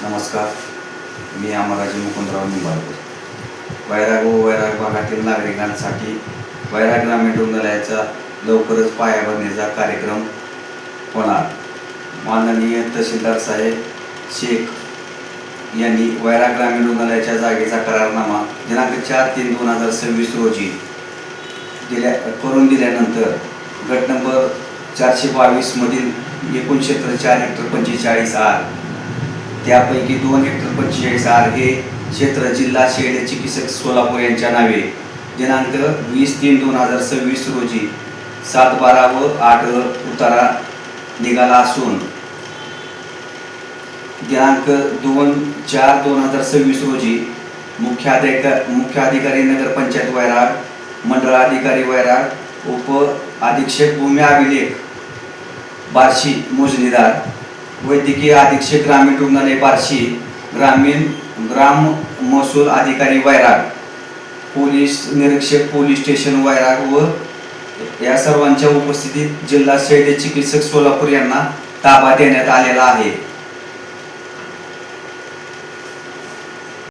नमस्कार, मी अमराजी मुकुंदराव निंबाळकर. वैराग व वैराग भागातील नागरिकांसाठी वैराग ग्रामीण रुग्णालयाचा लवकरच पायाभरणीचा कार्यक्रम होणार. माननीय तहसीलदार साहेब शेख यांनी वैराग ग्रामीण रुग्णालयाच्या जागेचा करारनामा दिनांक 4/3/2026 रोजी करून दिल्यानंतर गट नंबर 422 मधील एकूण क्षेत्र 4 हेक्टर 45 आर, त्यापैकी 2 हेक्टर 45 आर हे क्षेत्र जिल्हा शल्य चिकित्सक सोलापूर यांच्या नावे दिनांक 20/3/2026 रोजी 7/12 व 8 उतारा निघाला असून दिनांक 2/4/2026 रोजी मुख्य अधिकारी नगरपंचायत वैराग, मंडळ अधिकारी वैराग, उप अधीक्षक भूमी अभिलेख बार्शी मोजणीदार, वैद्यकीय अधीक्षक ग्रामीण रुग्णालय बार्शी, ग्राम महसूल अधिकारी वैराग, पोलीस निरीक्षक पोलीस स्टेशन वैराग व या सर्वांच्या उपस्थितीत जिल्हा शल्य चिकित्सक सोलापूर यांना ताबा देण्यात आलेला आहे.